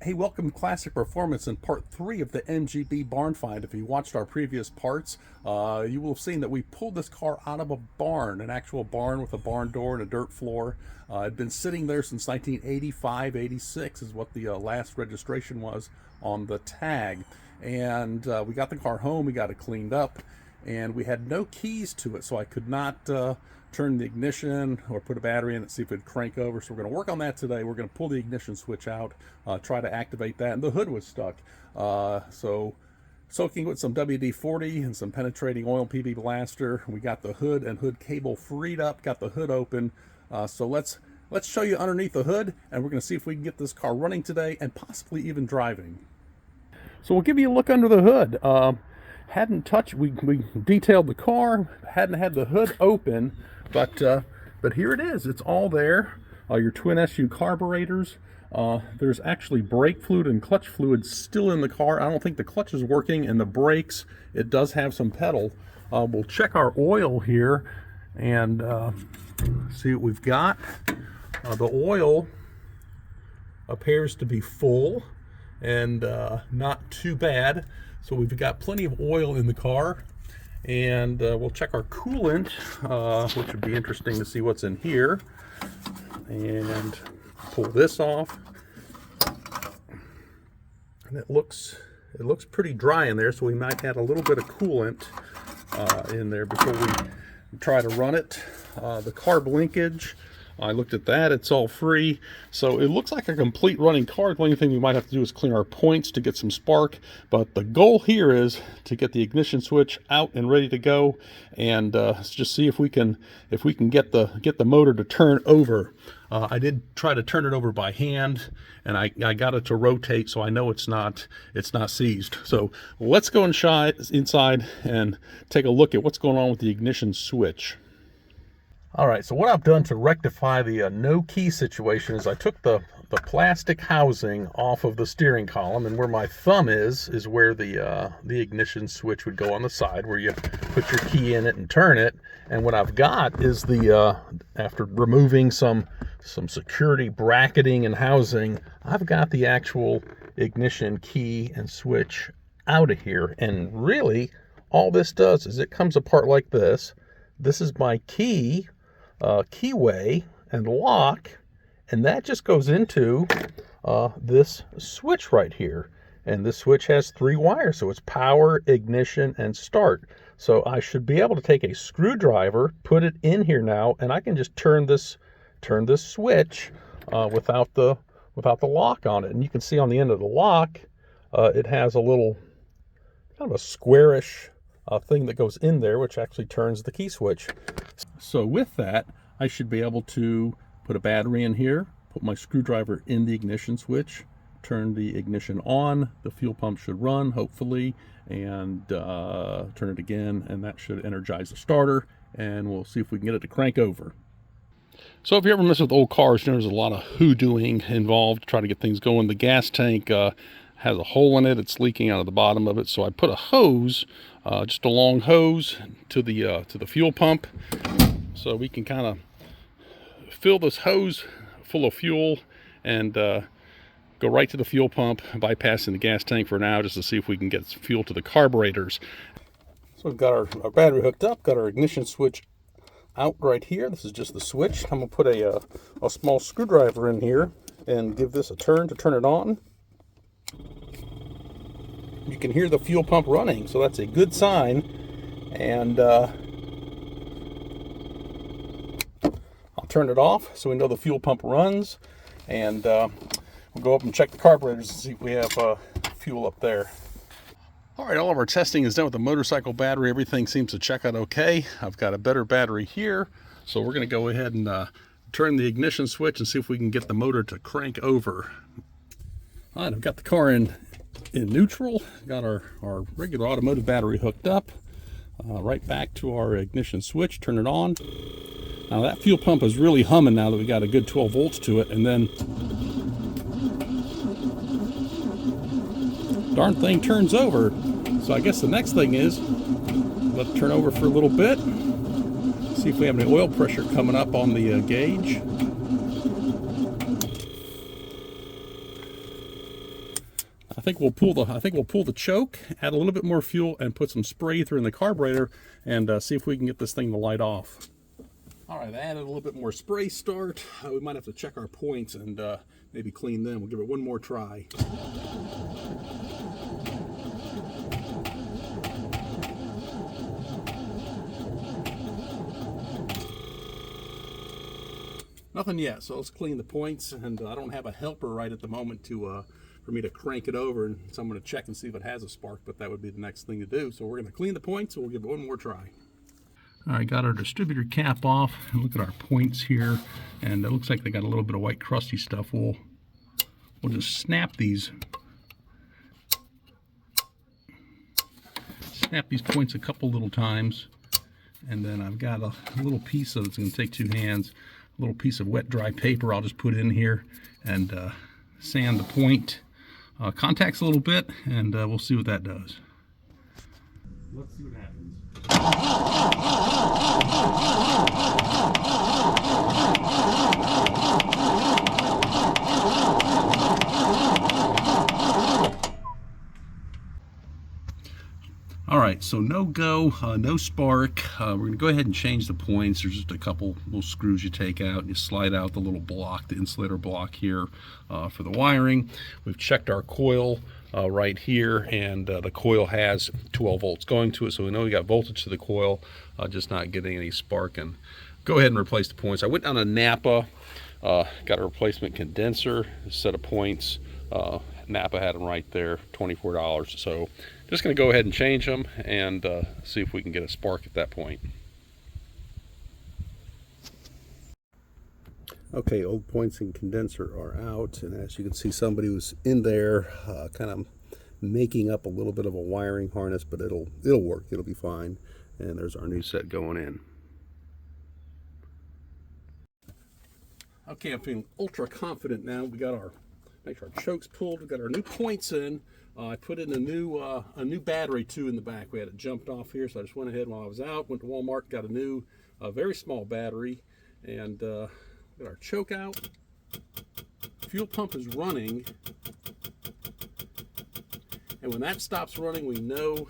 Hey, welcome to Classic Performance in part 3 of the MGB Barn Find. If you watched our previous parts, you will have seen that we pulled this car out of a barn, an actual barn with a barn door and a dirt floor. It had been sitting there since 1985-86 is what the last registration was on the tag. And we got the car home, we got it cleaned up, and we had no keys to it, so I could not turn the ignition or put a battery in it, see if it'd crank over. So we're going to work on that today. We're going to pull the ignition switch out, try to activate that, and the hood was stuck. So soaking with some WD-40 and some penetrating oil PB blaster, we got the hood and hood cable freed up, got the hood open. So let's show you underneath the hood, and we're going to see if we can get this car running today and possibly even driving. So we'll give you a look under the hood. Hadn't touched, we detailed the car, hadn't had the hood open, but here it is. It's all there. Your twin SU carburetors. There's actually brake fluid and clutch fluid still in the car. I don't think the clutch is working, and the brakes, it does have some pedal. We'll check our oil here and see what we've got. The oil appears to be full and not too bad. So we've got plenty of oil in the car, and we'll check our coolant, which would be interesting to see what's in here, and pull this off. And it looks pretty dry in there, so we might add a little bit of coolant in there before we try to run it. The carb linkage, I looked at that, it's all free. So it looks like a complete running car. The only thing we might have to do is clean our points to get some spark. But the goal here is to get the ignition switch out and ready to go, and just see if we can get the motor to turn over. I did try to turn it over by hand, and I got it to rotate, so I know it's not seized. So let's go inside and take a look at what's going on with the ignition switch. All right, so what I've done to rectify the no key situation is I took the plastic housing off of the steering column, and where my thumb is where the ignition switch would go on the side, where you put your key in it and turn it. And what I've got is after removing some security bracketing and housing, I've got the actual ignition key and switch out of here. And really, all this does is it comes apart like this. This is my key, keyway and lock, and that just goes into this switch right here. And this switch has 3 wires, so it's power, ignition, and start. So I should be able to take a screwdriver, put it in here now, and I can just turn this switch without the lock on it. And you can see on the end of the lock, it has a little kind of a squarish thing that goes in there, which actually turns the key switch. So with that, I should be able to put a battery in here, put my screwdriver in the ignition switch, turn the ignition on, the fuel pump should run, hopefully, and turn it again, and that should energize the starter, and we'll see if we can get it to crank over. So if you ever mess with old cars, there's a lot of hoodooing involved to try to get things going. The gas tank has a hole in it. It's leaking out of the bottom of it. So I put a hose, just a long hose, to the fuel pump, so we can kind of fill this hose full of fuel and go right to the fuel pump, bypassing the gas tank for now, just to see if we can get some fuel to the carburetors. So we've got our battery hooked up, got our ignition switch out right here. This is just the switch. I'm gonna put a small screwdriver in here and give this a turn to turn it on. You can hear the fuel pump running, so that's a good sign. And I'll turn it off so we know the fuel pump runs, and we'll go up and check the carburetors and see if we have fuel up there. All right, all of our testing is done with the motorcycle battery. Everything seems to check out okay. I've got a better battery here, so we're going to go ahead and turn the ignition switch and see if we can get the motor to crank over. All right, I've got the car in neutral, got our regular automotive battery hooked up, right back to our ignition switch, turn it on. Now that fuel pump is really humming now that we got a good 12 volts to it, and then darn thing turns over. So I guess the next thing is let it turn over for a little bit, see if we have any oil pressure coming up on the gauge. I think we'll pull the choke, add a little bit more fuel, and put some spray through in the carburetor, and see if we can get this thing to light off. All right, I added a little bit more spray start. We might have to check our points and maybe clean them. We'll give it one more try. Nothing yet, so let's clean the points, and I don't have a helper right at the moment to for me to crank it over, and so I'm going to check and see if it has a spark, but that would be the next thing to do. So we're going to clean the points, and we'll give it one more try. All right, got our distributor cap off, and look at our points here, and it looks like they got a little bit of white crusty stuff. We'll just snap these points a couple little times, and then I've got a little piece of, it's going to take two hands, a little piece of wet dry paper I'll just put in here and sand the point contacts a little bit, and we'll see what that does. Let's see what happens. All right, so no go, no spark. We're gonna go ahead and change the points. There's just a couple little screws you take out and you slide out the little block, the insulator block here for the wiring. We've checked our coil right here, and the coil has 12 volts going to it, so we know we got voltage to the coil, just not getting any spark. And go ahead and replace the points. I went down to Napa, got a replacement condenser, a set of points. Napa had them right there, $24. So just going to go ahead and change them and see if we can get a spark at that point. Okay, old points and condenser are out, and as you can see, somebody was in there kind of making up a little bit of a wiring harness, but it'll work, it'll be fine. And there's our new set going in. Okay, I'm feeling ultra confident now. We got our, make sure our choke's pulled, we got our new points in. I put in a new battery too in the back. We had it jumped off here, so I just went ahead while I was out, went to Walmart, got a new very small battery, and got our choke out. Fuel pump is running, and when that stops running, we know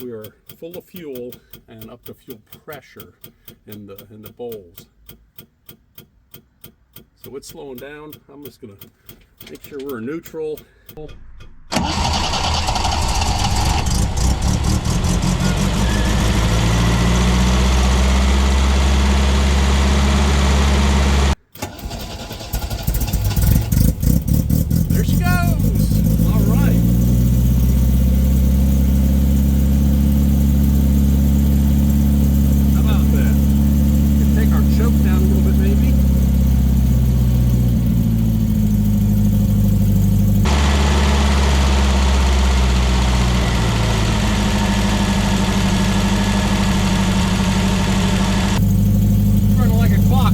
we are full of fuel and up to fuel pressure in the bowls. So it's slowing down. I'm just gonna make sure we're neutral. There she goes. All right. How about that? We can take our choke down a little bit, maybe.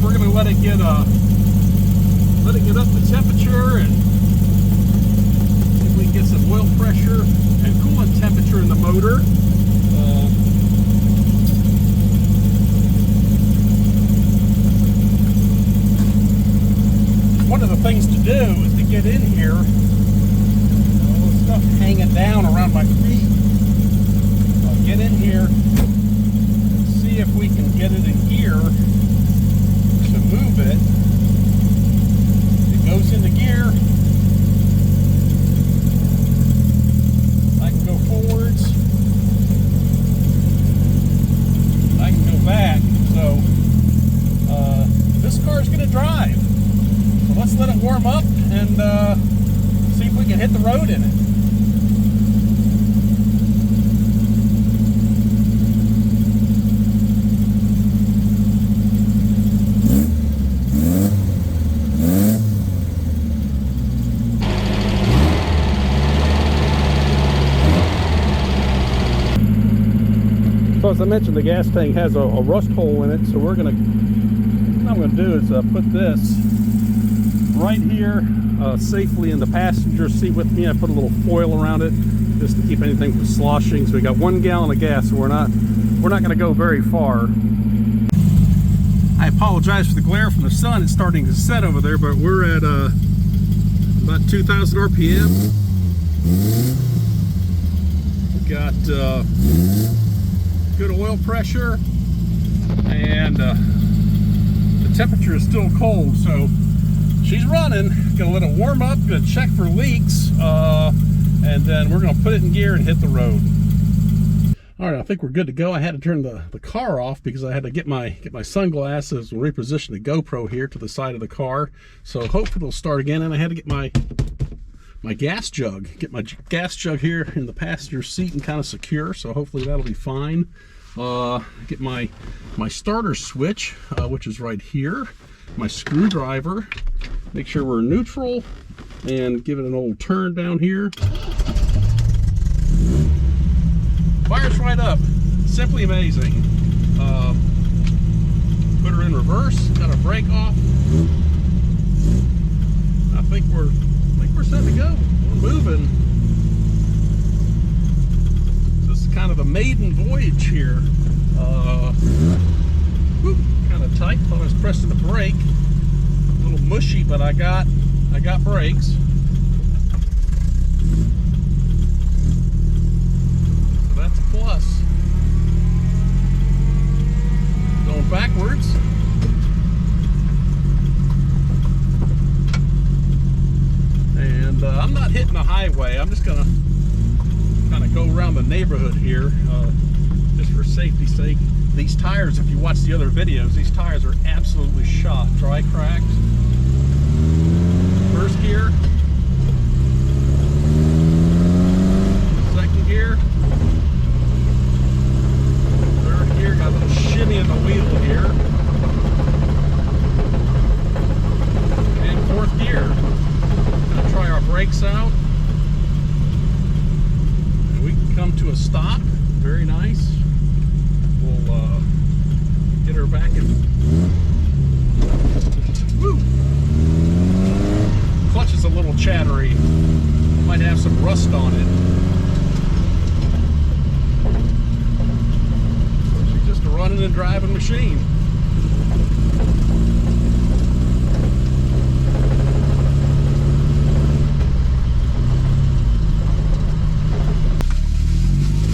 We're going to let it get up to temperature and see if we can get some oil pressure and coolant temperature in the motor. One of the things to do is to get in here, all the stuff hanging down around my feet. I'll get in here and see if we can get it in gear. Move it. It goes into gear. I can go forwards. I can go back. So this car is going to drive. So let's let it warm up and see if we can hit the road in it. So as I mentioned, the gas tank has a rust hole in it, so what I'm going to do is put this right here safely in the passenger seat with me. I put a little foil around it just to keep anything from sloshing. So we got 1 gallon of gas, so we're not going to go very far. I apologize for the glare from the sun. It's starting to set over there, but we're at about 2,000 RPM. We got good oil pressure, and the temperature is still cold, so she's running. Gonna let it warm up, gonna check for leaks, and then we're gonna put it in gear and hit the road. All right, I think we're good to go. I had to turn the car off because I had to get my sunglasses and reposition the GoPro here to the side of the car. So hopefully it'll start again. And I had to get my gas jug. Get my gas jug here in the passenger seat and kind of secure. So hopefully that'll be fine. Get my starter switch, which is right here. My screwdriver. Make sure we're neutral and give it an old turn down here. Fires right up. Simply amazing. Put her in reverse. Got our brake off. I think we're set to go. We're moving. This is kind of the maiden voyage here. Kind of tight. Thought I was pressing the brake. A little mushy, but I got brakes. That's a plus. Going backwards. And I'm not hitting the highway. I'm just gonna kind of go around the neighborhood here, just for safety's sake. These tires, if you watch the other videos, these tires are absolutely shot. Dry cracked. First gear. Second gear. Here, got a little shimmy in the wheel here. And fourth gear. Gonna try our brakes out. And we can come to a stop. Very nice. We'll get her back in. Woo! Clutch is a little chattery. Might have some rust on it. Just a running and driving machine.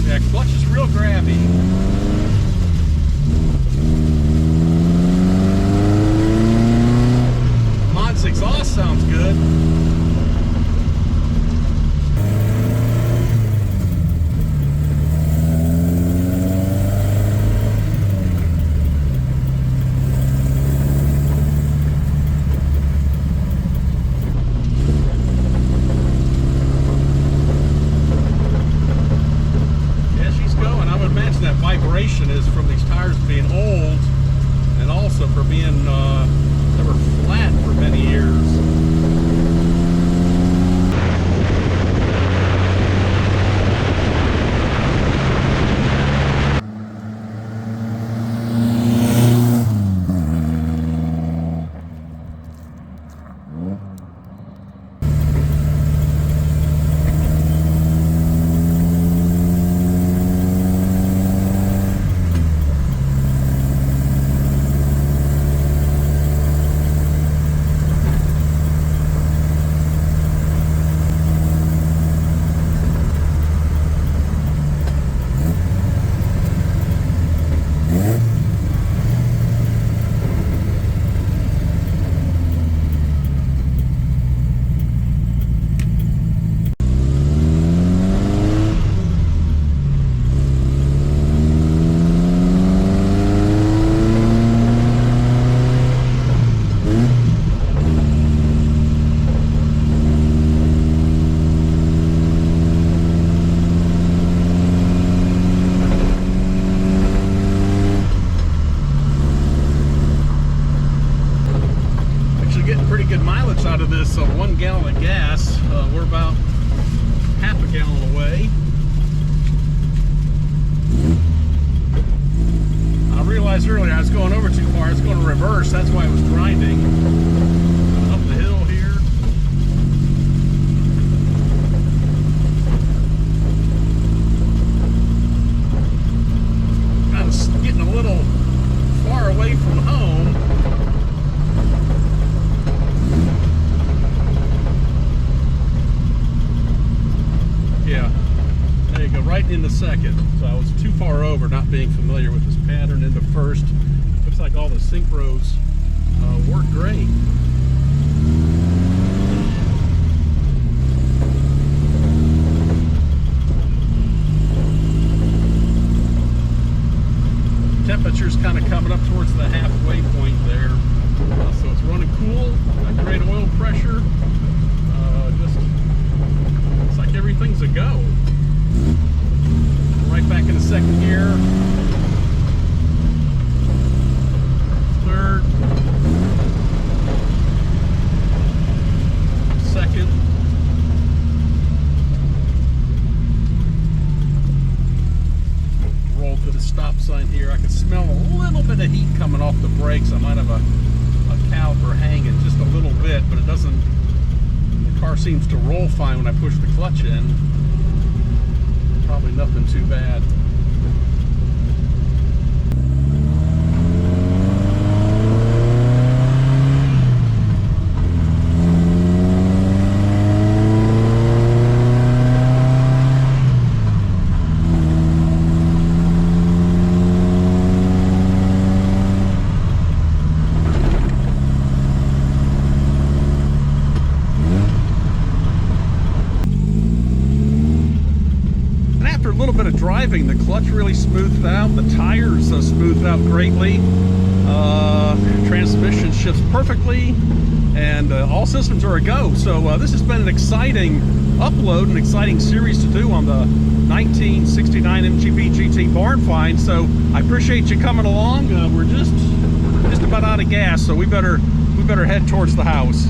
Yeah, clutch is real grabby. Mods exhaust sounds good. Is from these tires being old, and also for being they were flat for many years. Out of this 1 gallon of gas. We're about half a gallon away. I realized earlier I was going over too far. I was going to reverse. That's why I was grinding. Up the hill here. Kind of getting a little far away from home. right into second. So I was too far over, not being familiar with this pattern, into first. Looks like all the synchros work great. Temperature's kind of coming up towards the halfway point there. So it's running cool, got great oil pressure. Just looks like everything's a go. Right back into second gear. Third. Second. Roll to the stop sign here. I can smell a little bit of heat coming off the brakes. I might have a caliper hanging just a little bit, but it doesn't. The car seems to roll fine when I push the clutch in. Probably nothing too bad. After a little bit of driving, the clutch really smoothed out, the tires smoothed out greatly, transmission shifts perfectly, and all systems are a go. So this has been an exciting upload, an exciting series to do on the 1969 MGB GT Barn Find. So I appreciate you coming along. We're just about out of gas, so we better head towards the house.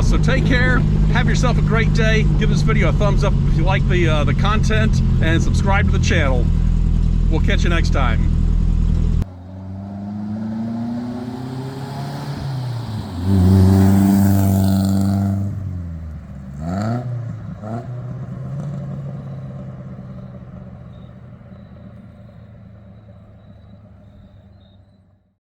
So take care, have yourself a great day. Give this video a thumbs up if you like the content, and subscribe to the channel. We'll catch you next time.